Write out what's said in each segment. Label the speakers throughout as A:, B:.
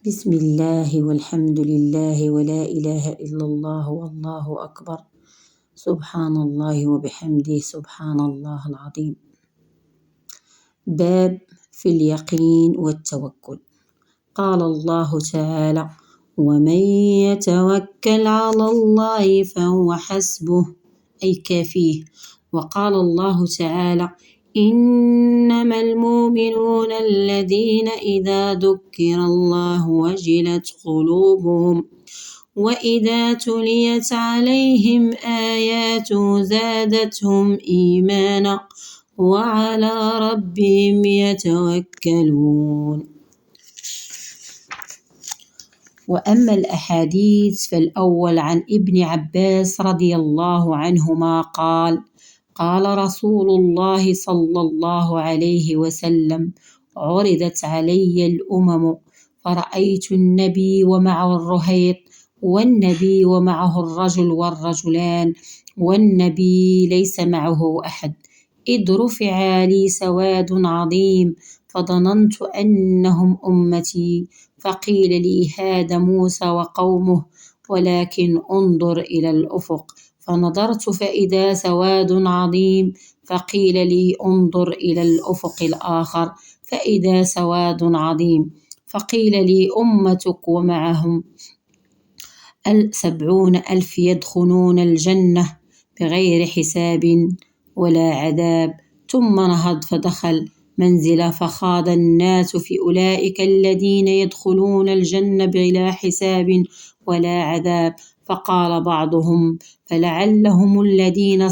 A: بسم الله والحمد لله ولا إله إلا الله والله أكبر. سبحان الله وبحمده سبحان الله العظيم. باب في اليقين والتوكل. قال الله تعالى: ومن يتوكل على الله فهو حسبه، أي كافيه. وقال الله تعالى: إنما المؤمنون الذين إذا ذكر الله وجلت قلوبهم وإذا تليت عليهم آياته زادتهم إيمانا وعلى ربهم يتوكلون. وأما الأحاديث فالأول عن ابن عباس رضي الله عنهما قال: قال رسول الله صلى الله عليه وسلم: عرضت علي الأمم فرأيت النبي ومعه الرهيط، والنبي ومعه الرجل والرجلان، والنبي ليس معه أحد، إذ رفع لي سواد عظيم فظننت أنهم أمتي، فقيل لي: هذا موسى وقومه، ولكن انظر إلى الأفق، فنظرت فإذا سواد عظيم، فقيل لي: انظر إلى الأفق الآخر، فإذا سواد عظيم، فقيل لي: أمتك ومعهم 70,000 يدخلون الجنة بغير حساب ولا عذاب. ثم نهض فدخل منزله فخاض الناس في أولئك الذين يدخلون الجنة بلا حساب ولا عذاب، فقال بعضهم: فلعلهم الذين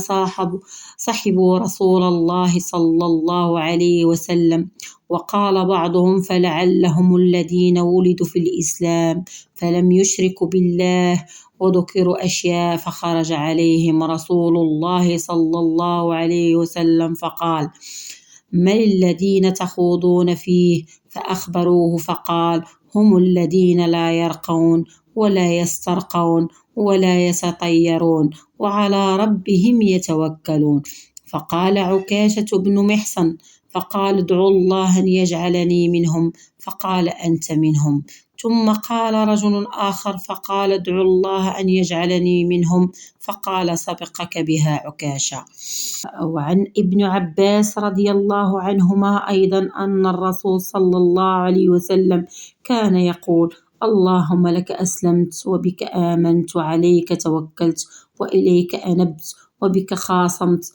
A: صحبوا رسول الله صلى الله عليه وسلم. وقال بعضهم: فلعلهم الذين ولدوا في الإسلام فلم يشركوا بالله وذكروا أشياء، فخرج عليهم رسول الله صلى الله عليه وسلم فقال: ما الذين تخوضون فيه؟ فأخبروه فقال: هم الذين لا يرقون ولا يسترقون ولا يتطيرون وعلى ربهم يتوكلون. فقال عكاشة بن محصن فقال: ادعوا الله أن يجعلني منهم، فقال: أنت منهم. ثم قال رجل آخر فقال: ادعوا الله أن يجعلني منهم، فقال: سبقك بها عكاشة. وعن ابن عباس رضي الله عنهما أيضا أن الرسول صلى الله عليه وسلم كان يقول: اللهم لك أسلمت وبك آمنت وعليك توكلت وإليك أنبت وبك خاصمت،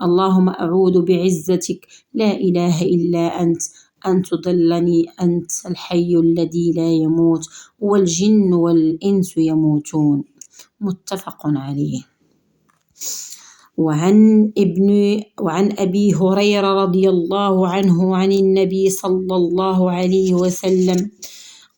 A: اللهم أعوذ بعزتك لا إله إلا أنت أن تضلني، أنت الحي الذي لا يموت والجن والإنس يموتون. متفق عليه. وعن أبي هريرة رضي الله عنه عن النبي صلى الله عليه وسلم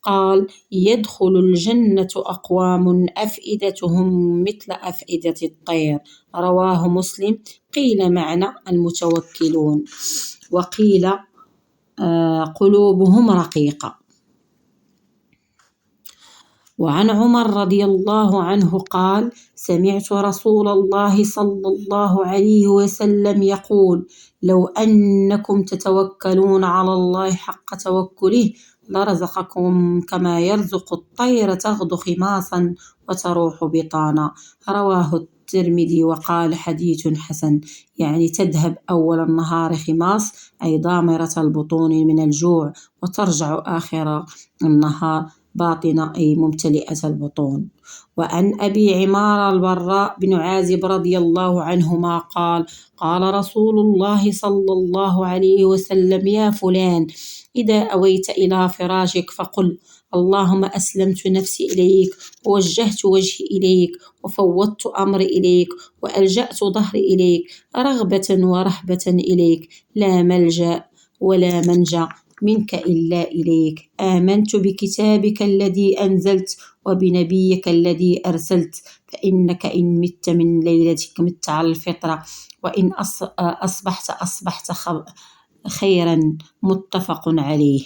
A: قال: يدخل الجنة أقوام أفئدتهم مثل أفئدة الطير. رواه مسلم. قيل معنى المتوكلون، وقيل قلوبهم رقيقة. وعن عمر رضي الله عنه قال: سمعت رسول الله صلى الله عليه وسلم يقول: لو أنكم تتوكلون على الله حق توكله لرزقكم كما يرزق الطير تغدو خماصا وتروح بطانا. رواه الترمذي وقال: حديث حسن. يعني تذهب أول النهار خماص، أي ضامرة البطون من الجوع، وترجع آخر النهار باطنة، أي ممتلئة البطون. وعن أبي عمار البراء بن عازب رضي الله عنهما قال: قال رسول الله صلى الله عليه وسلم: يا فلان، إذا أويت إلى فراشك فقل: اللهم أسلمت نفسي إليك ووجهت وجهي إليك وفوضت أمري إليك وألجأت ظهري إليك رغبة ورهبة إليك، لا ملجأ ولا منجا منك إلا إليك. آمنت بكتابك الذي أنزلت وبنبيك الذي أرسلت، فإنك إن مت من ليلتك مت على الفطرة، وإن أصبحت خيرا. متفق عليه.